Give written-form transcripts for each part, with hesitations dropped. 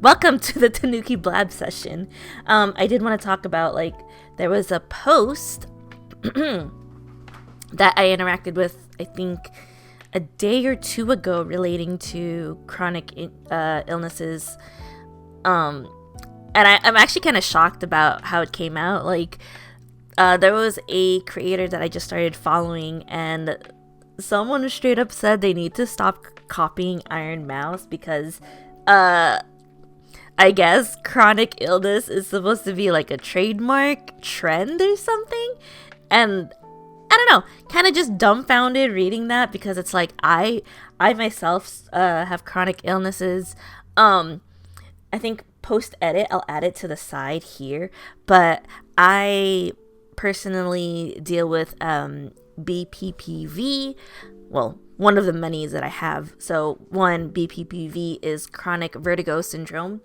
Welcome to the Tanuki Blab session. I did want to talk about, there was a post that I interacted with, I think, a day or two ago relating to chronic illnesses. And I'm actually kind of shocked about how it came out. There was a creator that I just started following, and someone straight up said they need to stop copying Iron Mouse because, I guess chronic illness is supposed to be like a trademark trend or something. And I don't know, kind of just dumbfounded reading that because it's like I myself have chronic illnesses. I think post edit I'll add it to the side here, but I personally deal with BPPV. Well, one of the many that I have. So one, BPPV is chronic vertigo syndrome.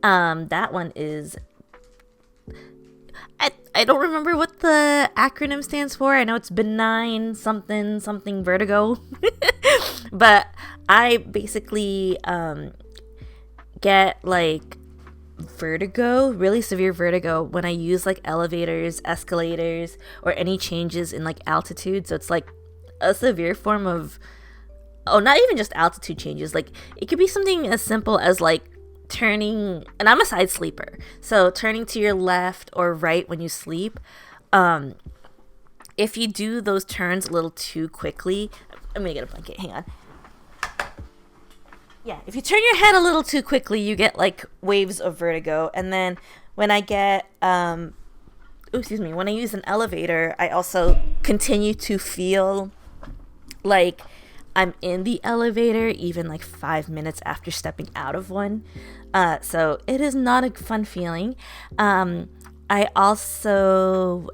That one is, I don't remember what the acronym stands for. I know it's benign something vertigo. But I basically get vertigo, really severe vertigo, when I use elevators, escalators, or any changes in altitude. So it's a severe form of, not even just altitude changes. It could be something as simple as turning, and I'm a side sleeper, so turning to your left or right when you sleep. If you do those turns a little too quickly, I'm gonna get a blanket, hang on. Yeah, if you turn your head a little too quickly, you get waves of vertigo. And then when I get when I use an elevator, I also continue to feel like I'm in the elevator even 5 minutes after stepping out of one. So it is not a fun feeling. I also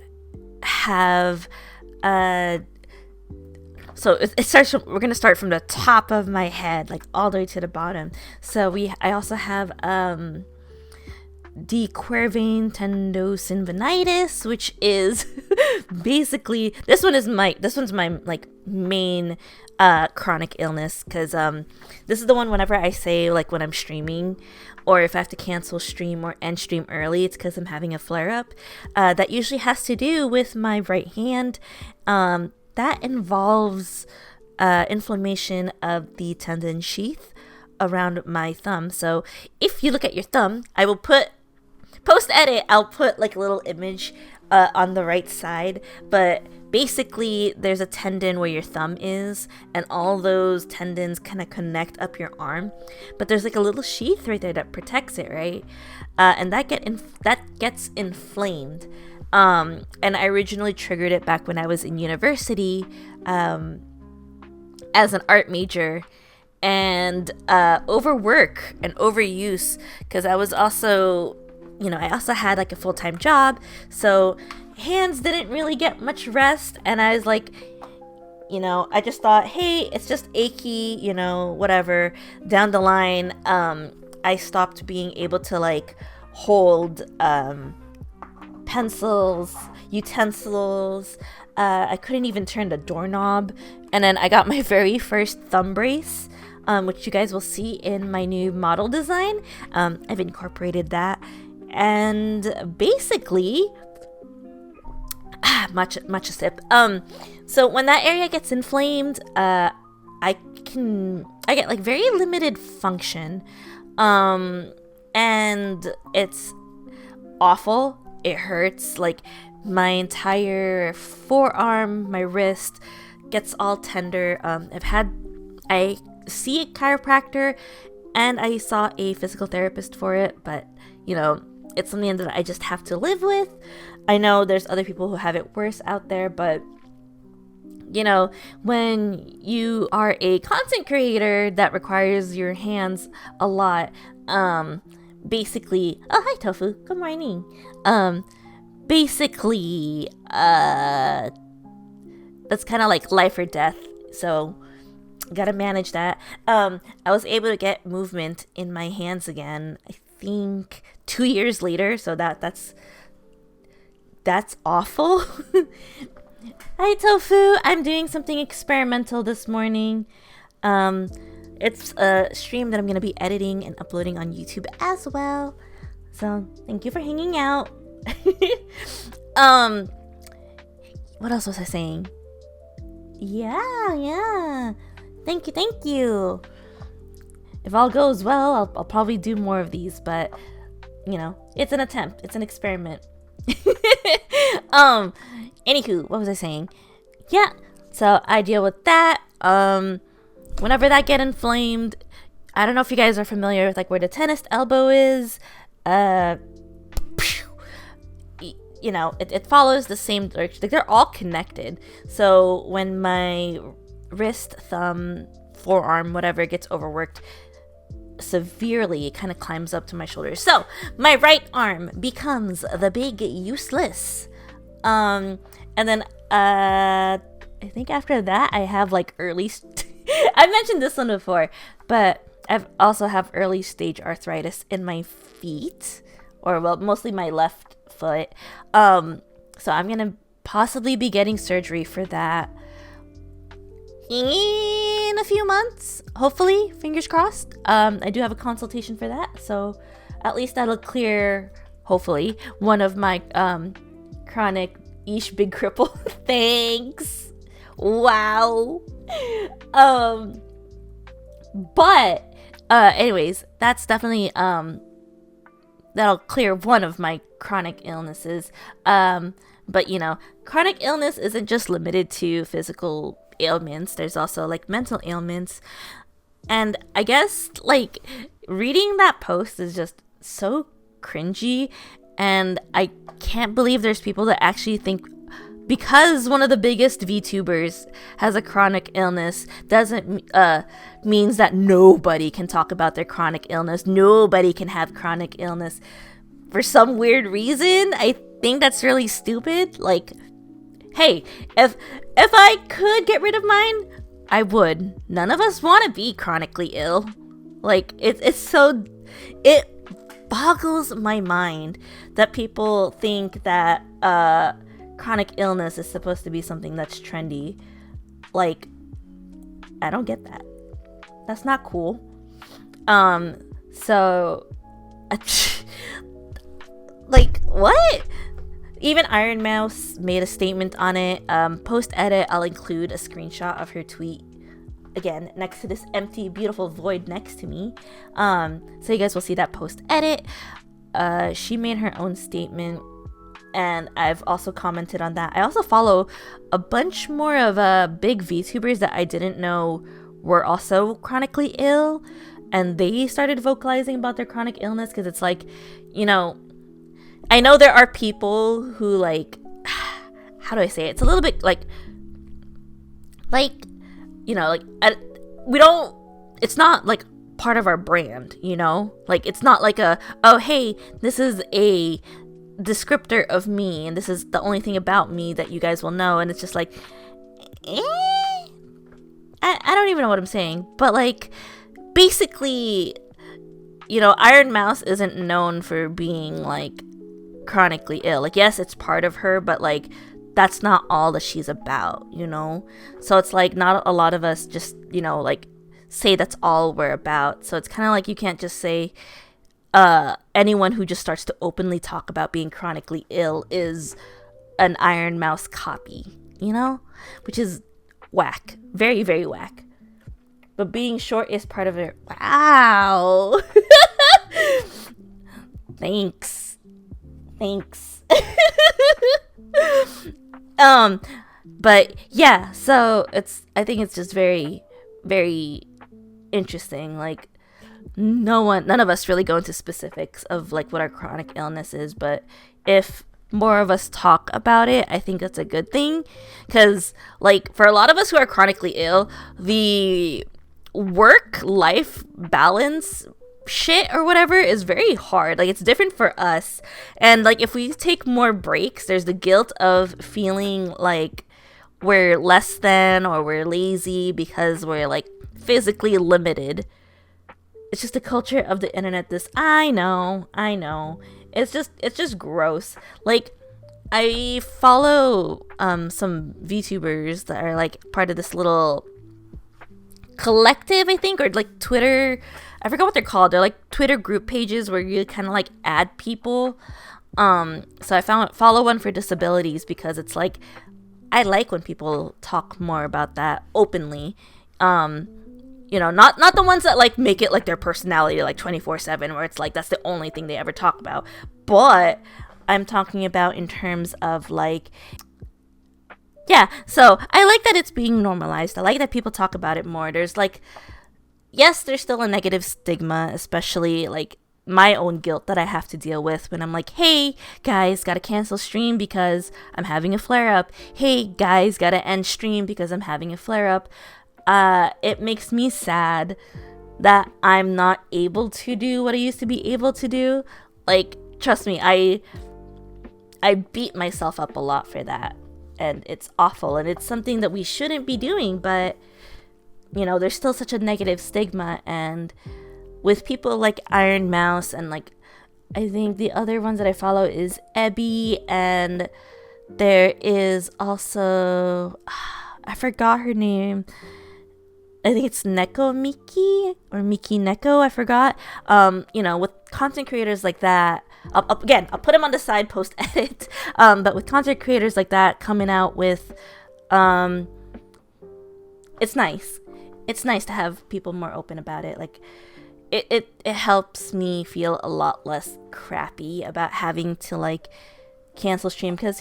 have so it starts from, we're going to start from the top of my head, all the way to the bottom. So I also have dequervain tendocynvinitis, which is basically, this one's my main chronic illness, because this is the one whenever I say when I'm streaming, or if I have to cancel stream or end stream early, it's because I'm having a flare-up. That usually has to do with my right hand. That involves inflammation of the tendon sheath around my thumb. So if you look at your thumb, I will put post edit, I'll put a little image on the right side, but basically there's a tendon where your thumb is, and all those tendons kind of connect up your arm, but there's a little sheath right there that protects it, right? And that gets inflamed. And I originally triggered it back when I was in university as an art major, and overwork and overuse, because I was also, I also had a full-time job, so hands didn't really get much rest. And I was I just thought, hey, it's just achy, whatever. Down the line, I stopped being able to hold pencils, utensils. I couldn't even turn the doorknob. And then I got my very first thumb brace, which you guys will see in my new model design. I've incorporated that. And basically, much a sip. So when that area gets inflamed, I get very limited function, and it's awful. It hurts. My entire forearm, my wrist gets all tender. I see a chiropractor, and I saw a physical therapist for it, but it's something that I just have to live with. I know there's other people who have it worse out there, but when you are a content creator that requires your hands a lot, basically, oh, hi Tofu, good morning. Basically, that's kind of life or death, so gotta manage that. I was able to get movement in my hands again, I think 2 years later, so that's awful. Hi Tofu, I'm doing something experimental this morning. it's a stream that I'm gonna be editing and uploading on YouTube as well. So thank you for hanging out. What else was I saying? Yeah. Thank you. If all goes well, I'll probably do more of these, but it's an attempt. It's an experiment. Anywho, what was I saying? Yeah, so I deal with that. Whenever that get inflamed, I don't know if you guys are familiar with like where the tennis elbow is. It follows the same direction. Like they're all connected. So when my wrist, thumb, forearm, whatever gets overworked severely, it kind of climbs up to my shoulders. So my right arm becomes the big useless. And then I think after that I have like I mentioned this one before, but I also have early stage arthritis in my feet, or well, mostly my left foot. So I'm gonna possibly be getting surgery for that in a few months, hopefully, fingers crossed. I do have a consultation for that, so at least that'll clear, hopefully, one of my chronic ish big cripple. Thanks. Wow. But anyways, that's definitely that'll clear one of my chronic illnesses. But chronic illness isn't just limited to physical ailments. There's also like mental ailments. And I guess like reading that post is just so cringy, and I can't believe there's people that actually think because one of the biggest VTubers has a chronic illness doesn't means that nobody can talk about their chronic illness. Nobody can have chronic illness. For some weird reason, I think that's really stupid. Like, hey, if I could get rid of mine, I would. None of us want to be chronically ill. Like, it boggles my mind that people think that chronic illness is supposed to be something that's trendy. Like, I don't get that. That's not cool. So like, what? Even Iron Mouse made a statement on it. Post edit, I'll include a screenshot of her tweet again next to this empty beautiful void next to me, so you guys will see that post edit. She made her own statement, and I've also commented on that. I also follow a bunch more of big VTubers that I didn't know were also chronically ill, and they started vocalizing about their chronic illness, because it's like, I know there are people who like, how do I say it? It's a little bit we don't, it's not like part of our brand, like it's not like oh hey, this is a descriptor of me and this is the only thing about me that you guys will know, and it's just like I don't even know what I'm saying, but like basically, Iron Mouse isn't known for being like chronically ill. Like, yes, it's part of her, but like that's not all that she's about, so it's like not a lot of us just like say that's all we're about. So it's kind of like you can't just say anyone who just starts to openly talk about being chronically ill is an Iron Mouse copy, which is whack, very, very whack. But being short is part of it. Wow. Thanks. But yeah, so I think it's just very, very interesting. Like, none of us really go into specifics of like what our chronic illness is, but if more of us talk about it, I think that's a good thing, because like for a lot of us who are chronically ill, the work-life balance shit or whatever is very hard. Like, it's different for us, and like if we take more breaks, there's the guilt of feeling like we're less than or we're lazy because we're like physically limited. It's just the culture of the internet. I know it's just gross. Like, I follow some VTubers that are like part of this little collective, I think, or like Twitter. I forgot what they're called. They're like Twitter group pages where you kind of like add people. So I follow one for disabilities because it's like I like when people talk more about that openly. Not the ones that like make it like their personality like 24/7, where it's like that's the only thing they ever talk about. But I'm talking about in terms of like, yeah. So I like that it's being normalized. I like that people talk about it more. There's like, yes, there's still a negative stigma, especially like my own guilt that I have to deal with when I'm like, hey guys, gotta cancel stream because I'm having a flare up. Hey guys, gotta end stream because I'm having a flare up. It makes me sad that I'm not able to do what I used to be able to do. Like, trust me, I beat myself up a lot for that, and it's awful, and it's something that we shouldn't be doing, but there's still such a negative stigma. And with people like Iron Mouse, and like I think the other ones that I follow is Ebby, and there is also I forgot her name. I think it's Neko Miki or Miki Neko. I forgot. With content creators like that, I'll put them on the side post edit. But with content creators like that coming out with, it's nice. It's nice to have people more open about it. Like, it helps me feel a lot less crappy about having to like cancel stream because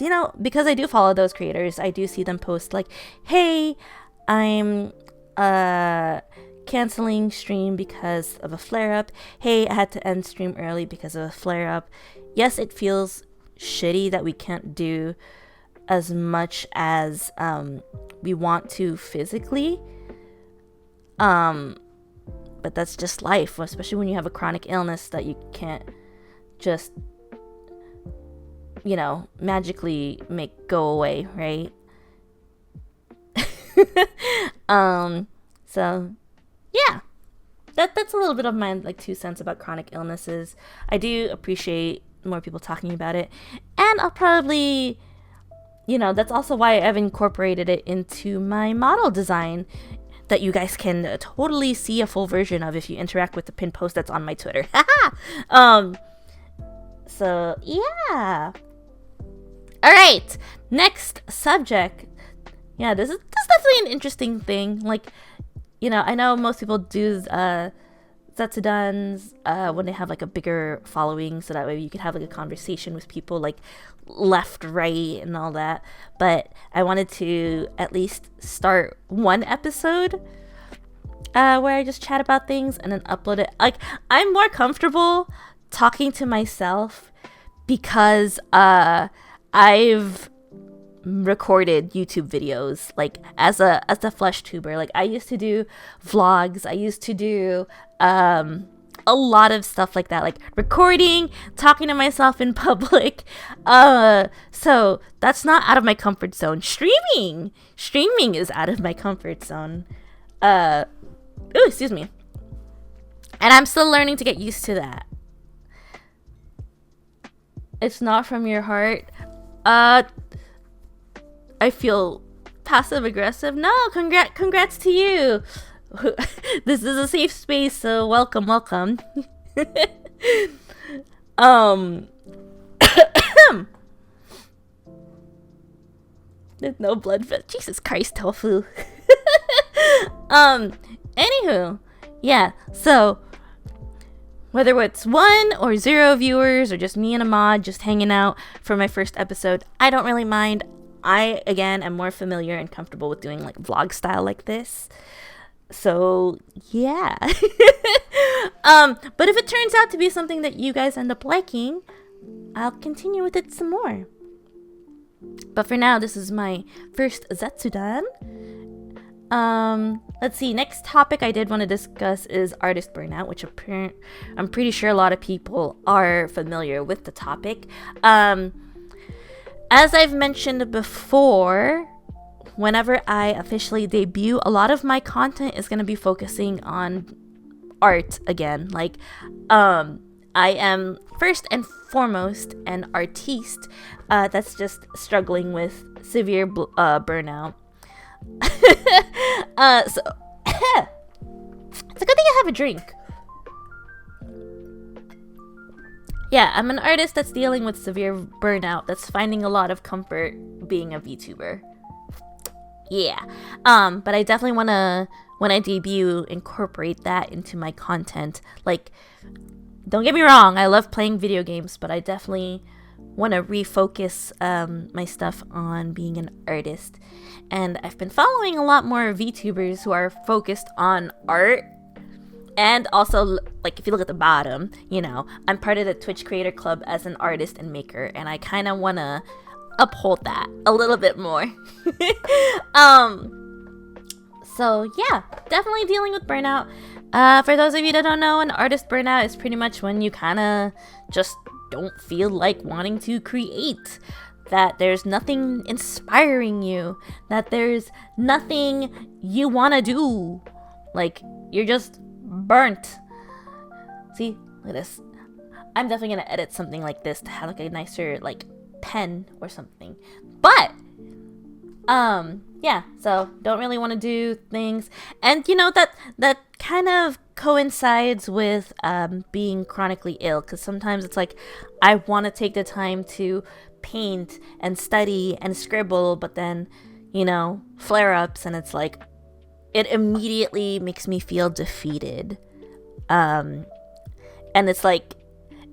I do follow those creators. I do see them post like, hey, I'm canceling stream because of a flare up. Hey, I had to end stream early because of a flare up. Yes, it feels shitty that we can't do as much as we want to physically. But that's just life, especially when you have a chronic illness that you can't just magically make go away, right? So yeah, that's a little bit of my like 2 cents about chronic illnesses. I do appreciate more people talking about it, and I'll probably, that's also why I've incorporated it into my model design that you guys can totally see a full version of if you interact with the pinned post that's on my Twitter. So yeah. All right, next subject. Yeah, this is definitely an interesting thing. Like, I know most people do Zatsudans when they have like a bigger following, so that way you can have like a conversation with people like left, right, and all that. But I wanted to at least start one episode where I just chat about things and then upload it. Like, I'm more comfortable talking to myself because I've recorded YouTube videos like as a flesh tuber. Like, I used to do vlogs. I used to do a lot of stuff like that, like recording, talking to myself in public. So that's not out of my comfort zone. Streaming is out of my comfort zone. Excuse me. And I'm still learning to get used to that. It's not from your heart. I feel passive aggressive. No, congrats to you. This is a safe space, so welcome. There's no blood. Jesus Christ, tofu. Anywho, yeah. So whether it's 1 or 0 viewers or just me and a mod just hanging out for my first episode, I don't really mind. I, again, am more familiar and comfortable with doing like vlog style like this. So yeah. But if it turns out to be something that you guys end up liking, I'll continue with it some more. But for now, this is my first Zatsudan. Let's see. Next topic I did want to discuss is artist burnout, which I'm pretty sure a lot of people are familiar with the topic. As I've mentioned before, whenever I officially debut, a lot of my content is going to be focusing on art again. Like, I am first and foremost an artiste that's just struggling with severe burnout. So It's a good thing I have a drink. Yeah, I'm an artist that's dealing with severe burnout, that's finding a lot of comfort being a VTuber. Yeah. But I definitely want to, when I debut, incorporate that into my content. Like, don't get me wrong, I love playing video games, but I definitely want to refocus my stuff on being an artist. And I've been following a lot more VTubers who are focused on art. And also, like, if you look at the bottom, you know, I'm part of the Twitch Creator Club as an artist and maker, and I kind of want to uphold that a little bit more. So yeah, definitely dealing with burnout. For those of you that don't know, an artist burnout is pretty much when you kind of just don't feel like wanting to create, that there's nothing inspiring you, that there's nothing you want to do, like you're just burnt. See, look at this. I'm definitely gonna edit something like this to have like a nicer like pen or something. But yeah, so don't really want to do things, and you know that kind of coincides with being chronically ill, because sometimes it's like I want to take the time to paint and study and scribble, but then, you know, flare-ups, and it's like it immediately makes me feel defeated. And it's like,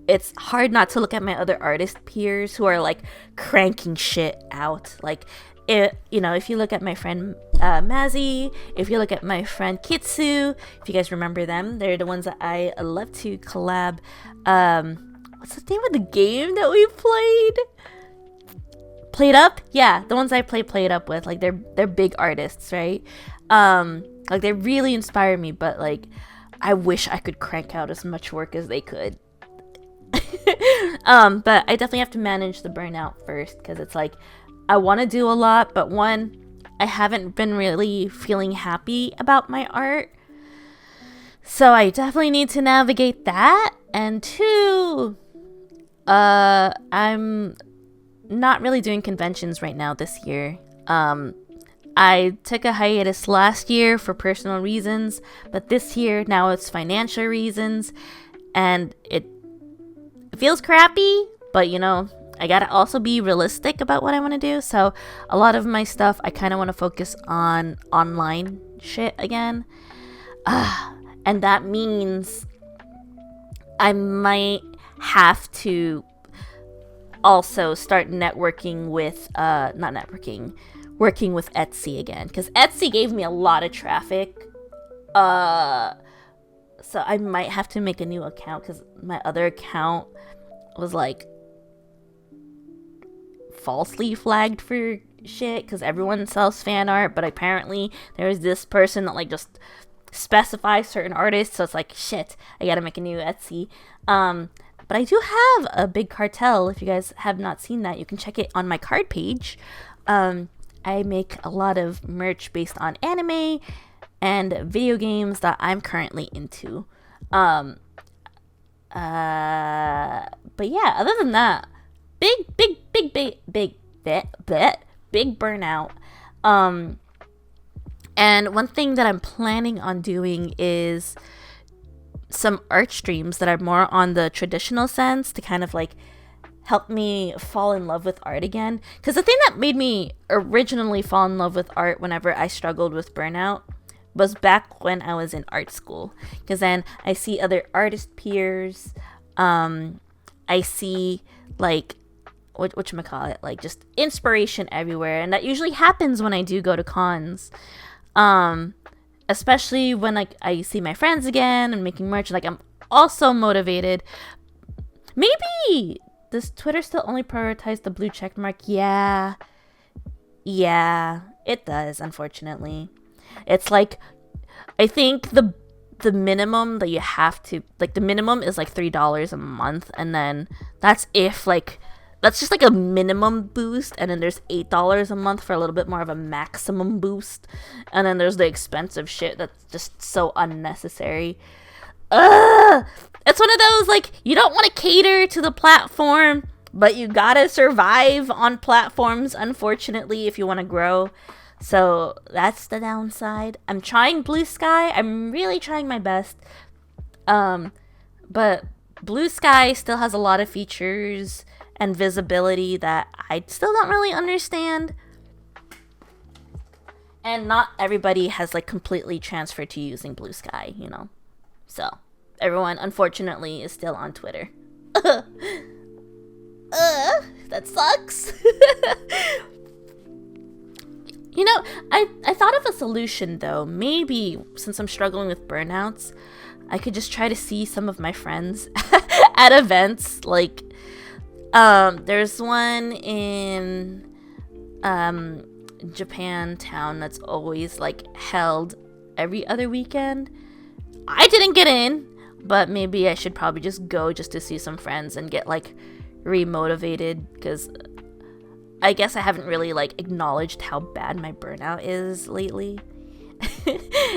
it's hard not to look at my other artist peers who are like cranking shit out. Like, you know, if you look at my friend Mazzy, if you look at my friend Kitsu, if you guys remember them, they're the ones that I love to collab. What's the name of the game that we played? Played Up? Yeah, the ones I played up with. Like, they're big artists, right? Like, they really inspire me, but like I wish I could crank out as much work as they could. But I definitely have to manage the burnout first, because it's like I want to do a lot, but one, I haven't been really feeling happy about my art, so I definitely need to navigate that. And two, I'm not really doing conventions right now this year. I took a hiatus last year for personal reasons, but this year now it's financial reasons, and it feels crappy, but you know, I gotta also be realistic about what I want to do. So a lot of my stuff, I kind of want to focus on online shit again, and that means I might have to also start networking with working with Etsy again, because Etsy gave me a lot of traffic, so I might have to make a new account, because my other account was like falsely flagged for shit, because everyone sells fan art, but apparently there's this person that like just specifies certain artists, so it's like, shit, I gotta make a new Etsy. But I do have a big cartel. If you guys have not seen that, you can check it on my card page. I make a lot of merch based on anime and video games that I'm currently into. But yeah, other than that, big burnout. And one thing that I'm planning on doing is some art streams that are more on the traditional sense, to kind of like help me fall in love with art again. Because the thing that made me originally fall in love with art whenever I struggled with burnout was back when I was in art school. Because then I see other artist peers, I see like whatchamacallit, like just inspiration everywhere, and that usually happens when I do go to cons. Especially when like I see my friends again and making merch, like I'm also motivated. Maybe does Twitter still only prioritize the blue check mark? Yeah, it does, unfortunately. It's like, I think the minimum that you have to, like, the minimum is like $3 a month, and then that's if like, that's just like a minimum boost, and then there's $8 a month for a little bit more of a maximum boost, and then there's the expensive shit that's just so unnecessary. It's one of those, like, you don't want to cater to the platform, but you gotta survive on platforms, unfortunately, if you want to grow. So that's the downside. I'm trying Blue Sky. I'm really trying my best. But Blue Sky still has a lot of features and visibility that I still don't really understand. And not everybody has like completely transferred to using Blue Sky, you know. So everyone, unfortunately, is still on Twitter. That sucks. You know, I thought of a solution though. Maybe since I'm struggling with burnouts, I could just try to see some of my friends at events. Like, there's one in Japantown that's always like held every other weekend. I didn't get in, but maybe I should probably just go just to see some friends and get like remotivated, because I guess I haven't really like acknowledged how bad my burnout is lately.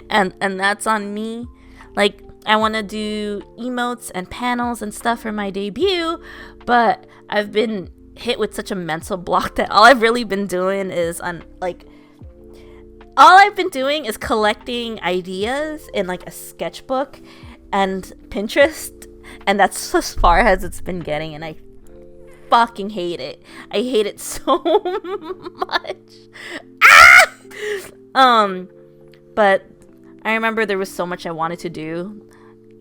and that's on me. Like, I want to do emotes and panels and stuff for my debut, but I've been hit with such a mental block that all I've really been doing is collecting ideas in like a sketchbook and Pinterest, and that's as far as it's been getting, and I fucking hate it. I hate it so much. But I remember there was so much I wanted to do.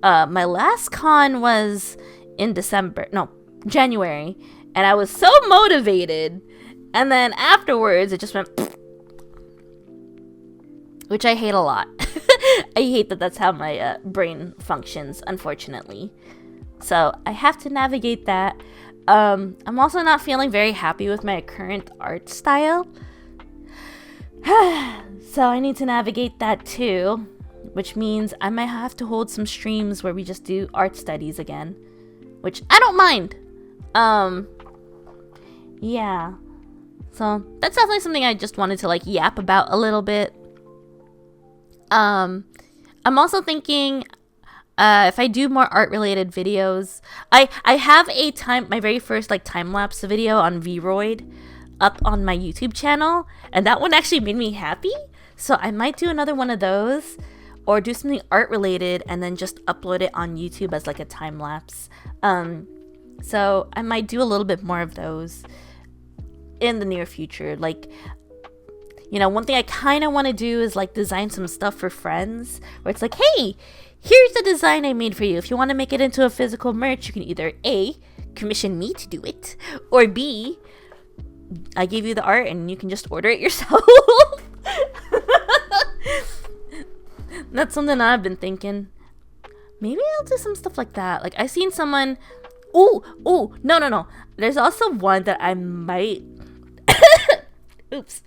My last con was in January, and I was so motivated, and then afterwards it just went, which I hate a lot. I hate that that's how my brain functions, unfortunately. So I have to navigate that. I'm also not feeling very happy with my current art style. So I need to navigate that too, which means I might have to hold some streams where we just do art studies again, which I don't mind. Yeah. So that's definitely something I just wanted to like yap about a little bit. I'm also thinking, if I do more art related videos, I have my very first like time lapse video on Vroid up on my YouTube channel, and that one actually made me happy. So I might do another one of those, or do something art related and then just upload it on YouTube as like a time lapse. So I might do a little bit more of those in the near future. Like, you know, one thing I kind of want to do is like design some stuff for friends, where it's like, hey, here's the design I made for you. If you want to make it into a physical merch, you can either A, commission me to do it, or B, I give you the art and you can just order it yourself. That's something I've been thinking. Maybe I'll do some stuff like that. Like, I seen someone. No. There's also one that I might. Oops.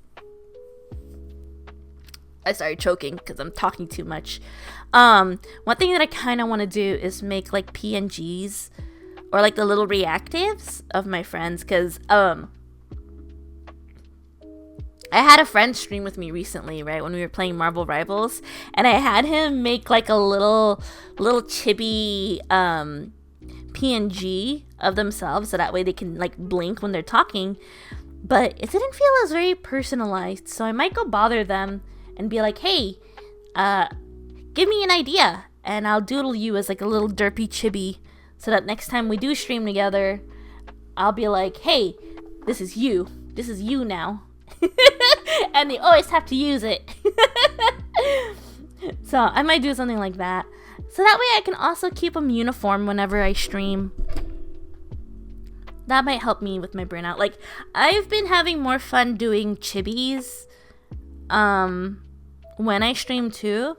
I started choking because I'm talking too much. One thing that I kind of want to do is make like PNGs or like the little reactives of my friends, because I had a friend stream with me recently, right, when we were playing Marvel Rivals, and I had him make like a little chibi PNG of themselves, so that way they can like blink when they're talking, but it didn't feel as very personalized. So I might go bother them and be like, hey, give me an idea and I'll doodle you as like a little derpy chibi, so that next time we do stream together, I'll be like, hey, this is you now. And they always have to use it. So I might do something like that, so that way I can also keep them uniform whenever I stream. That might help me with my burnout. Like, I've been having more fun doing chibis when I stream too.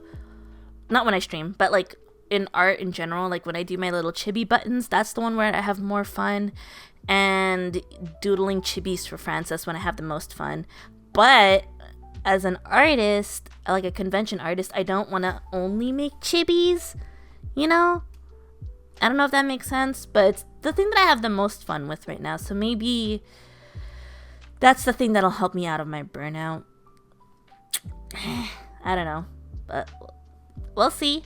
Not when I stream, but like in art in general. Like when I do my little chibi buttons, that's the one where I have more fun. And doodling chibis for friends, that's when I have the most fun. But as an artist, like a convention artist, I don't want to only make chibis, you know? I don't know if that makes sense, but it's the thing that I have the most fun with right now. So maybe that's the thing that'll help me out of my burnout. I don't know, but we'll see.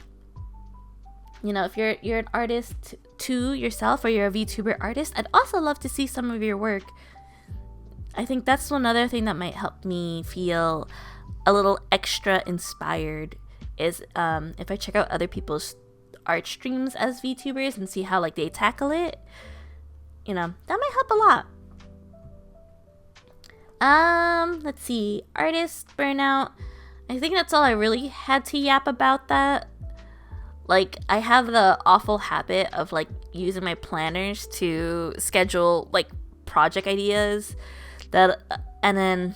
You know, if you're an artist too yourself, or you're a VTuber artist, I'd also love to see some of your work. I think that's one other thing that might help me feel a little extra inspired is if I check out other people's art streams as VTubers and see how like they tackle it. You know, that might help a lot. Let's see. Artist burnout. I think that's all I really had to yap about that. Like, I have the awful habit of like using my planners to schedule like project ideas that and then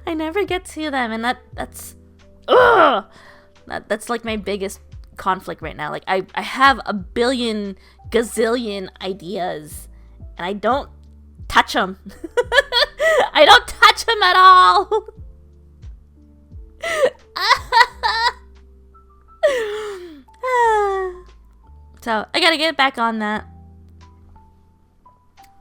I never get to them, and that's like my biggest conflict right now. Like I have a billion gazillion ideas and I don't touch them. I don't touch them at all. So I gotta get back on that.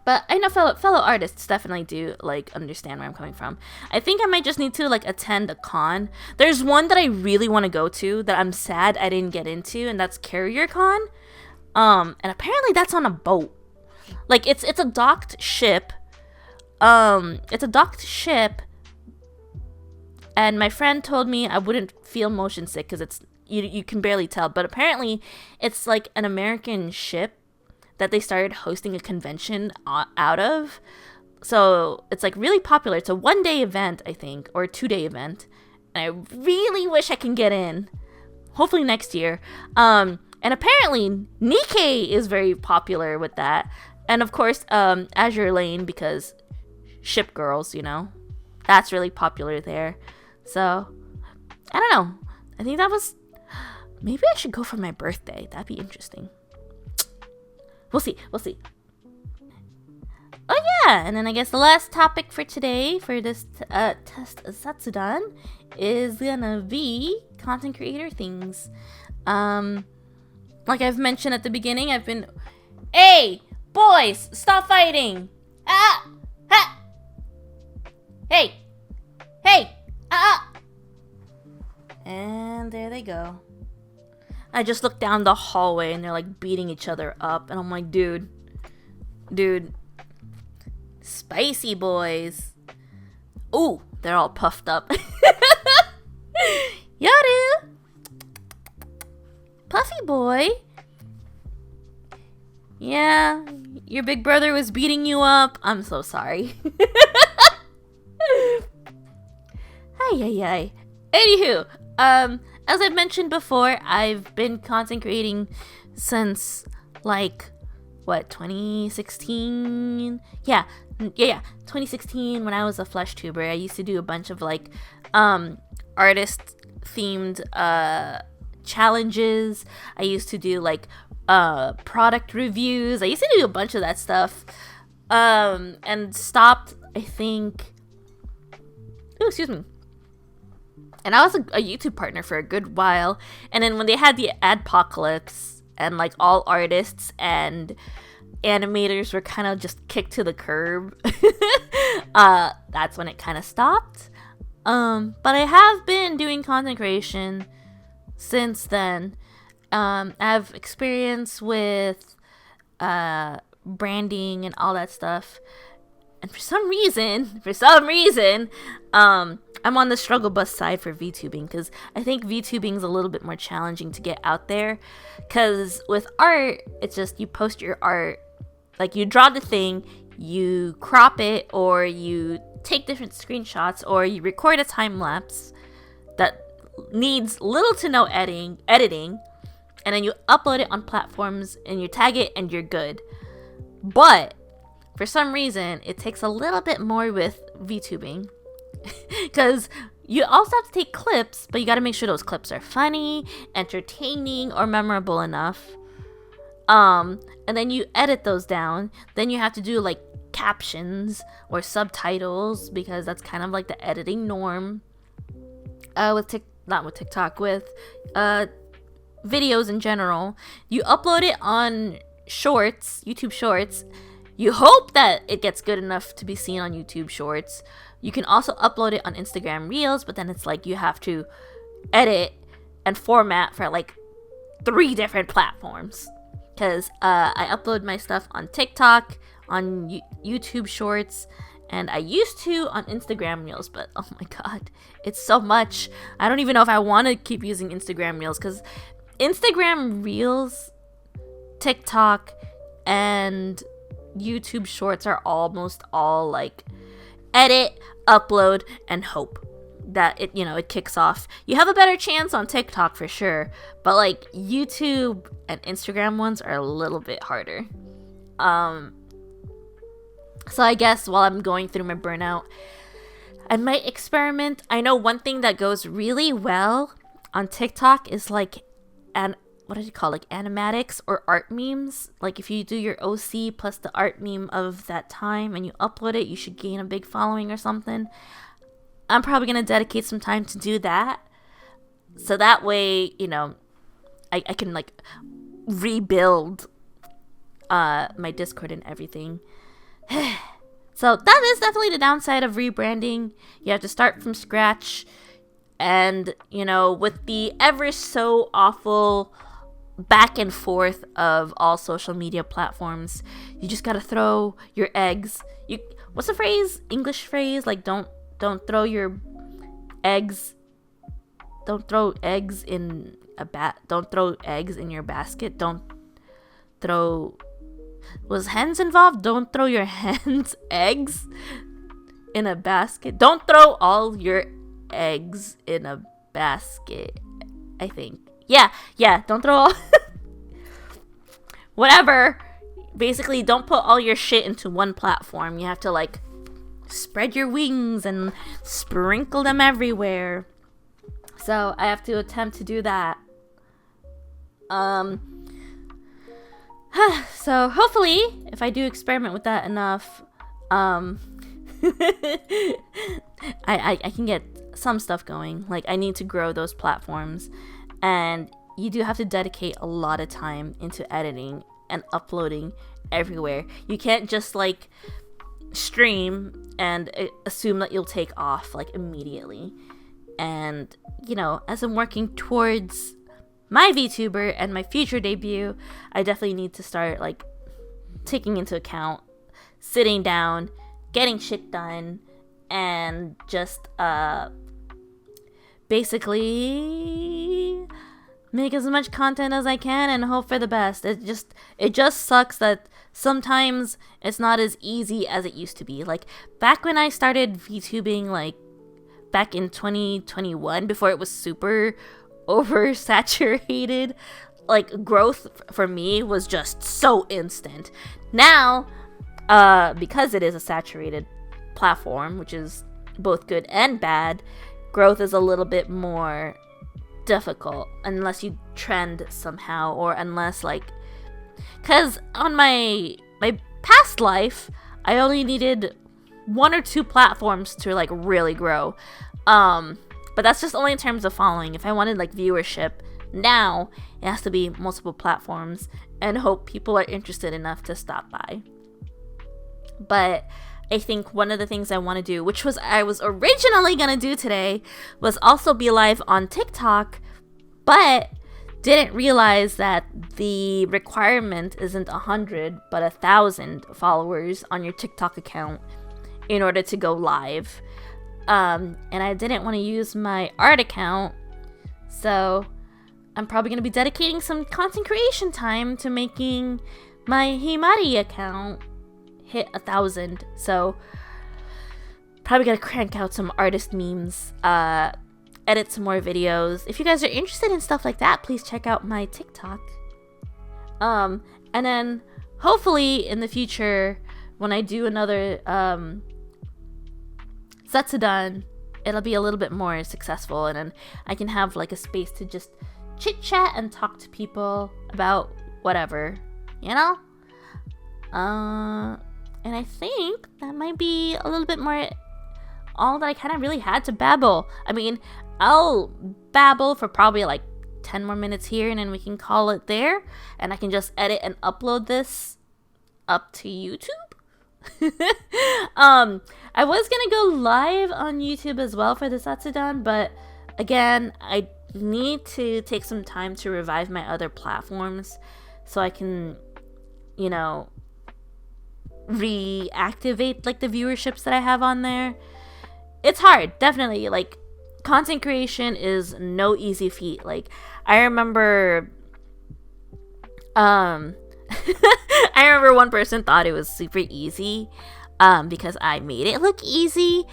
But I know fellow artists definitely do like understand where I'm coming from. I think I might just need to like attend a con. There's one that I really want to go to that I'm sad I didn't get into, and that's Carrier Con. And apparently that's on a boat. Like it's a docked ship. It's a docked ship. And my friend told me I wouldn't feel motion sick because it's you can barely tell. But apparently it's like an American ship that they started hosting a convention out of. So it's like really popular. It's a 1-day event, I think, or a 2-day event. And I really wish I can get in. Hopefully next year. And apparently Nikkei is very popular with that. And of course, Azure Lane, because ship girls, you know. That's really popular there. So, I don't know. I think that was... Maybe I should go for my birthday. That'd be interesting. We'll see. Oh yeah, and then I guess the last topic for today for this test Zatsudan is gonna be content creator things. Like I've mentioned at the beginning, I've been, hey boys, stop fighting! Ah, ha, hey, ah, and there they go. I just look down the hallway and they're like beating each other up, and I'm like, dude, spicy boys. Ooh, they're all puffed up. Yaru, Puffy boy. Yeah, your big brother was beating you up. I'm so sorry. Ay. Anywho, as I've mentioned before, I've been content creating since, like, 2016? Yeah, 2016 when I was a Vtuber. I used to do a bunch of, like, artist-themed, challenges. I used to do, like, product reviews. I used to do a bunch of that stuff, and stopped, I think... Ooh, excuse me. And I was a YouTube partner for a good while. And then when they had the adpocalypse and like all artists and animators were kind of just kicked to the curb, that's when it kind of stopped. But I have been doing content creation since then. I have experience with branding and all that stuff. And for some reason, I'm on the struggle bus side for VTubing, because I think VTubing is a little bit more challenging to get out there. Because with art, it's just you post your art, like you draw the thing, you crop it, or you take different screenshots, or you record a time lapse that needs little to no editing, and then you upload it on platforms and you tag it and you're good. But for some reason, it takes a little bit more with VTubing. Because you also have to take clips, but you got to make sure those clips are funny, entertaining, or memorable enough. And then you edit those down. Then you have to do like captions or subtitles, because that's kind of like the editing norm. With videos in general. You upload it on Shorts, YouTube Shorts. You hope that it gets good enough to be seen on YouTube Shorts. You can also upload it on Instagram Reels, but then it's like you have to edit and format for like 3 different platforms. Because I upload my stuff on TikTok, on YouTube Shorts, And I used to on Instagram Reels, but oh my god, it's so much. I don't even know if I want to keep using Instagram Reels, because Instagram Reels, TikTok, and YouTube Shorts are almost all like edit, upload, and hope that it kicks off. You have a better chance on TikTok for sure, but like YouTube and Instagram ones are a little bit harder. So I guess while I'm going through my burnout, I might experiment. I know one thing that goes really well on TikTok is like what do you call, like animatics or art memes. Like if you do your OC plus the art meme of that time and you upload it, you should gain a big following or something. I'm probably going to dedicate some time to do that. So that way, I can like rebuild my Discord and everything. So that is definitely the downside of rebranding. You have to start from scratch. And, with the ever so awful back and forth of all social media platforms, you just gotta throw your eggs. What's the phrase? English phrase? Like don't throw your eggs. Don't throw eggs in Don't throw eggs in your basket. Don't throw. Was hens involved? Don't throw your hens' eggs in a basket. Don't throw all your eggs in a basket, I think. Yeah, don't throw all whatever. Basically, don't put all your shit into one platform. You have to like spread your wings and sprinkle them everywhere. So I have to attempt to do that. So hopefully, if I do experiment with that enough, I can get some stuff going. Like, I need to grow those platforms, and you do have to dedicate a lot of time into editing and uploading everywhere. You can't just like stream and assume that you'll take off like immediately. And as I'm working towards my VTuber and my future debut, I definitely need to start like taking into account sitting down, getting shit done, and just basically make as much content as I can and hope for the best. It just sucks that sometimes it's not as easy as it used to be. Like back when I started VTubing, like back in 2021, before it was super oversaturated, like growth for me was just so instant. Now, because it is a saturated platform, which is both good and bad, growth is a little bit more difficult unless you trend somehow, or unless like, because on my past life I only needed 1 or 2 platforms to like really grow. But that's just only in terms of following. If I wanted like viewership, now it has to be multiple platforms and hope people are interested enough to stop by. But I think one of the things I want to do, which I was originally going to do today, was also be live on TikTok, but didn't realize that the requirement isn't 100, but 1,000 followers on your TikTok account in order to go live. And I didn't want to use my art account, so I'm probably going to be dedicating some content creation time to making my Himari account hit 1,000. So probably gonna crank out some artist memes, edit some more videos. If you guys are interested in stuff like that, please check out my TikTok. And then hopefully in the future, when I do another Zatsudan, it'll be a little bit more successful, and then I can have like a space to just chit chat and talk to people about whatever, and I think that might be a little bit more all that I kind of really had to babble. I mean, I'll babble for probably like 10 more minutes here, and then we can call it there, and I can just edit and upload this up to YouTube. I was gonna go live on YouTube as well for the Zatsudan, but again, I need to take some time to revive my other platforms so I can, reactivate like the viewerships that I have on there. It's hard, definitely. Like, content creation is no easy feat. Like, I remember I remember one person thought it was super easy because I made it look easy,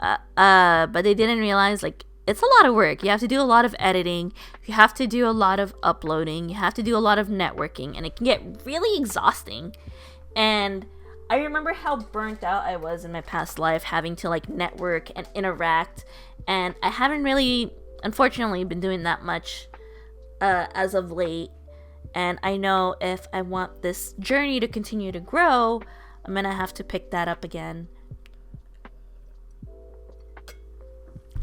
but they didn't realize, like, it's a lot of work. You have to do a lot of editing, you have to do a lot of uploading, you have to do a lot of networking, and it can get really exhausting. And I remember how burnt out I was in my past life, having to like network and interact, and I haven't really, unfortunately, been doing that much as of late. And I know if I want this journey to continue to grow, I'm gonna have to pick that up again.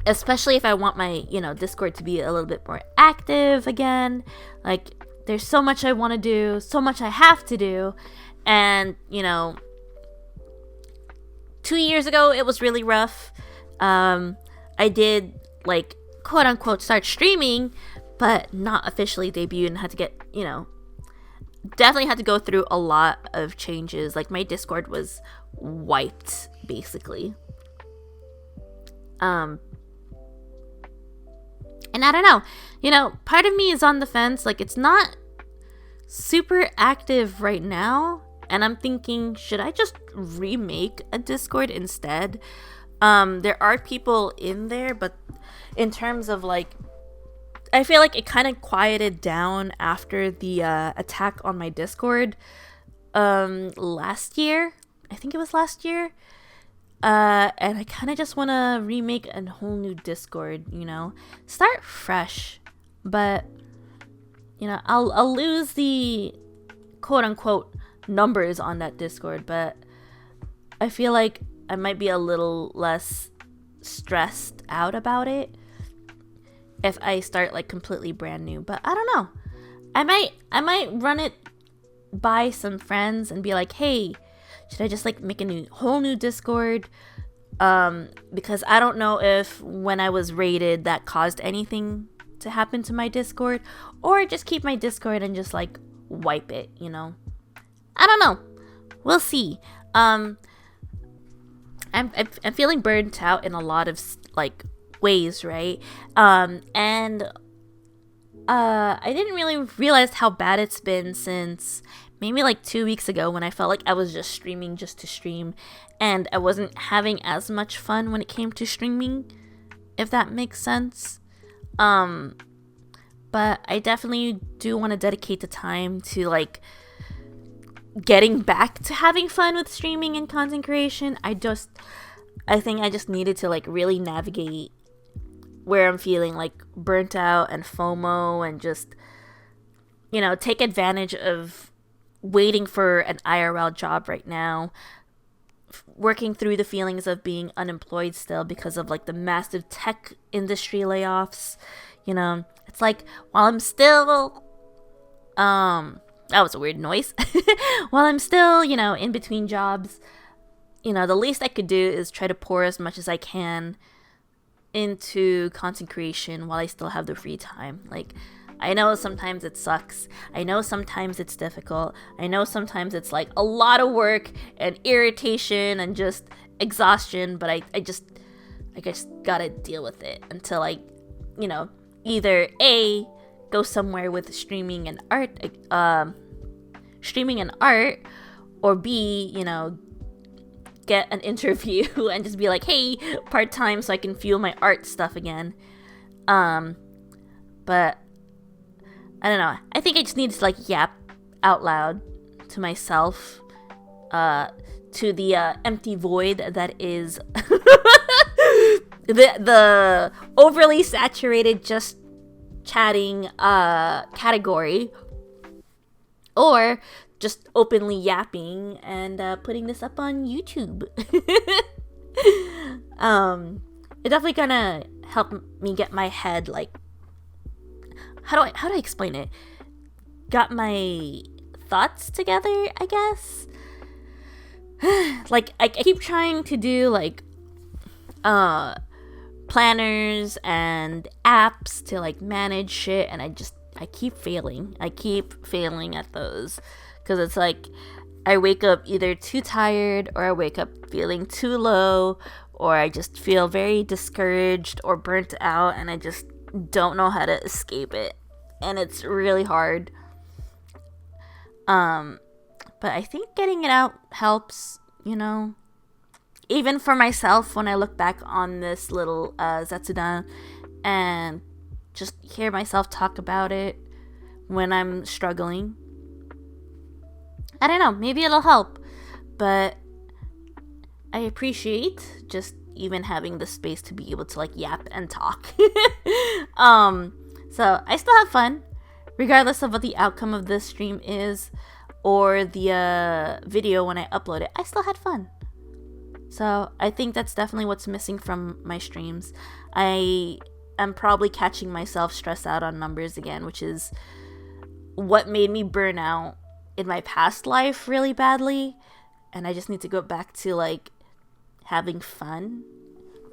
Especially if I want my, Discord to be a little bit more active again. Like, there's so much I want to do, so much I have to do. And, 2 years ago, it was really rough. I did, like, quote unquote, start streaming, but not officially debut, and had to get, definitely had to go through a lot of changes. Like, my Discord was wiped, basically. And I don't know, part of me is on the fence. Like, it's not super active right now, and I'm thinking, should I just remake a Discord instead? There are people in there, but in terms of, like, I feel like it kind of quieted down after the attack on my Discord last year. I think it was last year. And I kind of just want to remake a whole new Discord, start fresh. But, I'll lose the quote unquote numbers on that Discord, but I feel like I might be a little less stressed out about it if I start like completely brand new. But I don't know. I might run it by some friends and be like, hey, should I just like make a whole new Discord? Because I don't know if when I was raided that caused anything to happen to my Discord, or just keep my Discord and just like wipe it, I don't know. We'll see. I'm feeling burnt out in a lot of like ways, right? And I didn't really realize how bad it's been since maybe like 2 weeks ago, when I felt like I was just streaming just to stream, and I wasn't having as much fun when it came to streaming, if that makes sense. But I definitely do want to dedicate the time to like getting back to having fun with streaming and content creation. I think I just needed to like really navigate where I'm feeling like burnt out and FOMO, and just, take advantage of waiting for an IRL job right now, working through the feelings of being unemployed still because of like the massive tech industry layoffs. It's like, while I'm still that was a weird noise. While I'm still, in between jobs, the least I could do is try to pour as much as I can into content creation while I still have the free time. Like, I know sometimes it sucks. I know sometimes it's difficult. I know sometimes it's like a lot of work and irritation and just exhaustion, but I just gotta deal with it until I, either A, go somewhere with streaming and art, or B, get an interview and just be like, hey, part-time, so I can fuel my art stuff again. But I don't know. I think I just need to like yap out loud to myself, to the empty void that is the overly saturated just chatting category, or just openly yapping and putting this up on YouTube. It definitely gonna help me get my head like, how do I explain it? Got my thoughts together, I guess. Like, I keep trying to do like planners and apps to like manage shit, and I keep failing. I keep failing at those, because it's like I wake up either too tired, or I wake up feeling too low, or I just feel very discouraged or burnt out, and I just don't know how to escape it. And it's really hard. But I think getting it out helps, even for myself, when I look back on this little Zatsudan and just hear myself talk about it when I'm struggling. I don't know, maybe it'll help, but I appreciate just even having the space to be able to yap and talk. So I still have fun, regardless of what the outcome of this stream is, or the video when I upload it. I still had fun. So I think that's definitely what's missing from my streams. I am probably catching myself stressed out on numbers again, which is what made me burn out in my past life really badly. And I just need to go back to having fun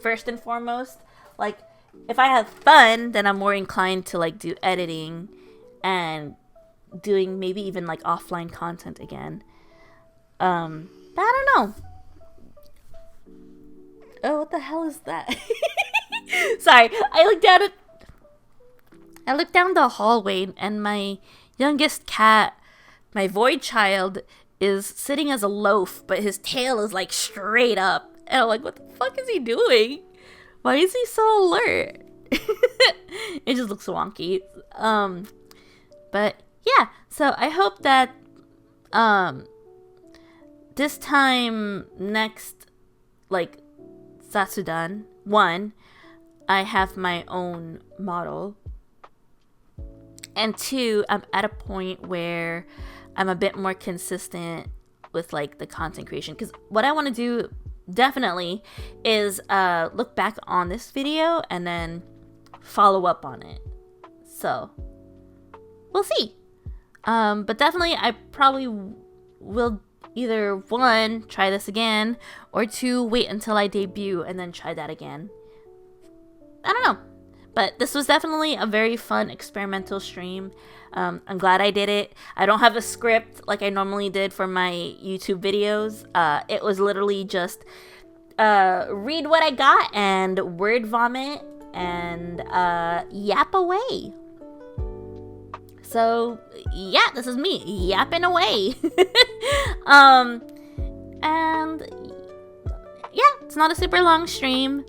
first and foremost. If I have fun, then I'm more inclined to do editing and doing maybe even offline content again. But I don't know. Oh, what the hell is that? Sorry, I looked down the hallway, and my youngest cat, my void child, is sitting as a loaf, but his tail is straight up. And I'm what the fuck is he doing? Why is he so alert? It just looks wonky. But yeah, so I hope that this time next, Zatsudan 1, I have my own model. And 2, I'm at a point where I'm a bit more consistent with the content creation. Because what I want to do definitely is look back on this video and then follow up on it. So we'll see. But definitely I probably will either 1, try this again, or 2, wait until I debut and then try that again. I don't know. But this was definitely a very fun experimental stream. I'm glad I did it. I don't have a script like I normally did for my YouTube videos. It was literally just read what I got and word vomit and yap away. So yeah, this is me yapping away. And yeah, it's not a super long stream.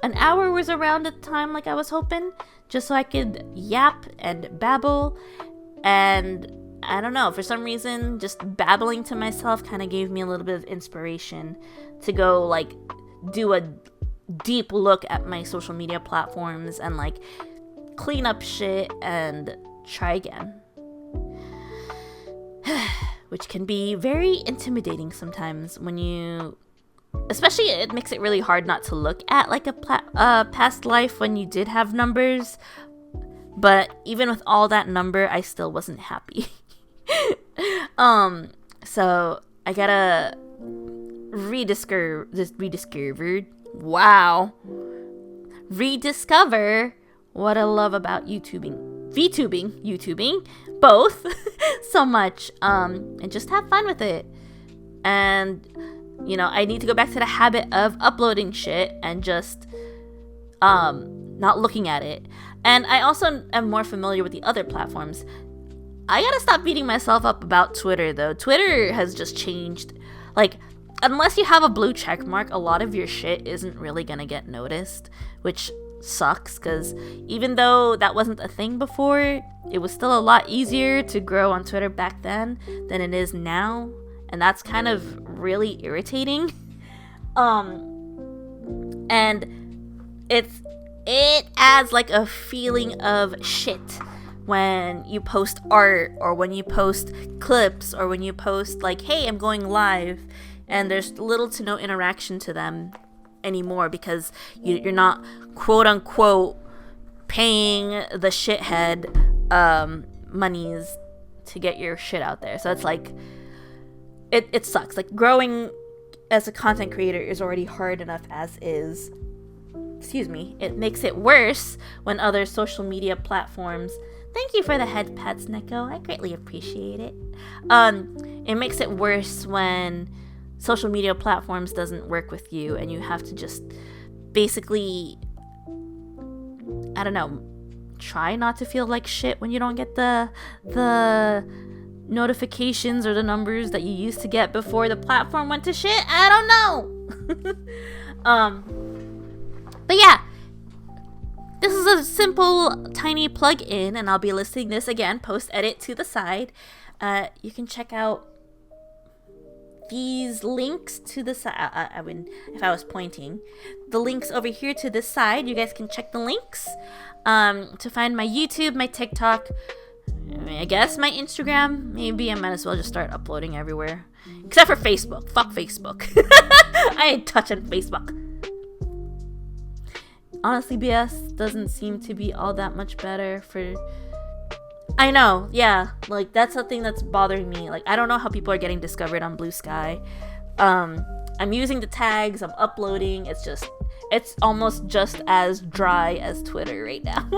An hour was around the time I was hoping, just so I could yap and babble. And I don't know, for some reason, just babbling to myself kind of gave me a little bit of inspiration to go do a deep look at my social media platforms and clean up shit and try again. Which can be very intimidating sometimes when you... Especially, it makes it really hard not to look at a past life when you did have numbers. But even with all that number, I still wasn't happy. So I gotta rediscover what I love about YouTubing, both, so much, and just have fun with it. And I need to go back to the habit of uploading shit and just not looking at it. And I also am more familiar with the other platforms. I gotta stop beating myself up about Twitter, though. Twitter has just changed. Unless you have a blue check mark, a lot of your shit isn't really gonna get noticed, which sucks, because even though that wasn't a thing before, it was still a lot easier to grow on Twitter back then than it is now. And that's kind of really irritating. And it adds a feeling of shit when you post art, or when you post clips, or when you post hey, I'm going live, and there's little to no interaction to them anymore because you're not quote unquote paying the shithead monies to get your shit out there. So it's it sucks. Growing as a content creator is already hard enough as is. Excuse me. It makes it worse when other social media platforms Thank you for the head pats, Neko. I greatly appreciate it. It makes it worse when social media platforms doesn't work with you and you have to just basically, I don't know, try not to feel like shit when you don't get the notifications or the numbers that you used to get before the platform went to shit. I don't know. But yeah, this is a simple tiny plug-in, and I'll be listing this again post-edit to the side. You can check out these links to the side. I mean, if I was pointing, the links over here to this side, you guys can check the links to find my YouTube, my TikTok, I guess my Instagram. Maybe I might as well just start uploading everywhere, except for Facebook. Fuck Facebook. I ain't touching Facebook. Honestly, BS doesn't seem to be all that much better for... I know, yeah, like, that's something that's bothering me. Like, I don't know how people are getting discovered on Blue Sky. I'm using the tags, I'm uploading, it's almost just as dry as Twitter right now.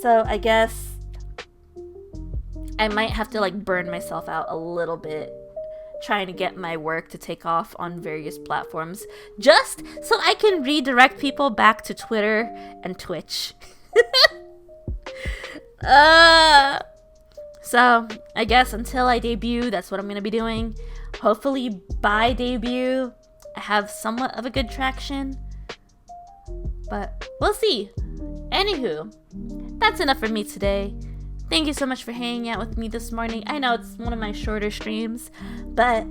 So, I guess I might have to, like, burn myself out a little bit trying to get my work to take off on various platforms just so I can redirect people back to Twitter and Twitch. So I guess until I debut, that's what I'm gonna be doing. Hopefully by debut I have somewhat of a good traction, but we'll see. Anywho, that's enough for me today. Thank you so much for hanging out with me this morning. I know it's one of my shorter streams, but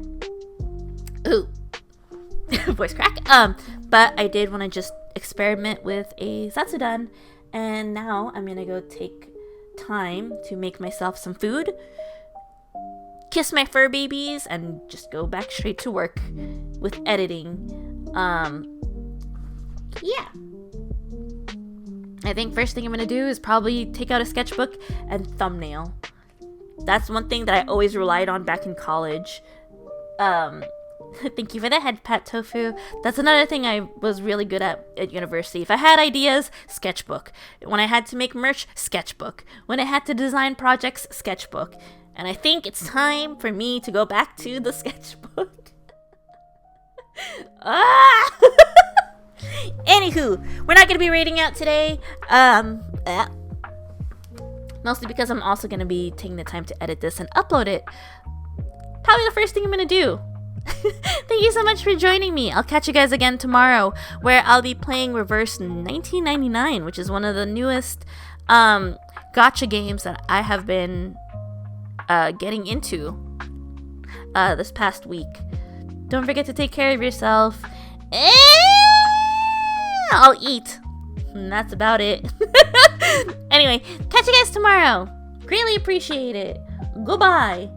ooh, voice crack. But I did want to just experiment with a Zatsudan, and now I'm gonna go take time to make myself some food, kiss my fur babies, and just go back straight to work with editing. Yeah. I think first thing I'm gonna do is probably take out a sketchbook and thumbnail. That's one thing that I always relied on back in college. Thank you for the head pat, Tofu. That's another thing I was really good at university. If I had ideas, sketchbook. When I had to make merch, sketchbook. When I had to design projects, sketchbook. And I think it's time for me to go back to the sketchbook. Anywho, we're not going to be rating out today. Mostly because I'm also going to be taking the time to edit this and upload it. Probably the first thing I'm going to do. Thank you so much for joining me. I'll catch you guys again tomorrow, where I'll be playing Reverse 1999, which is one of the newest gacha games that I have been getting into this past week. Don't forget to take care of yourself. I'll eat. And that's about it. Anyway, catch you guys tomorrow. Greatly appreciate it. Goodbye.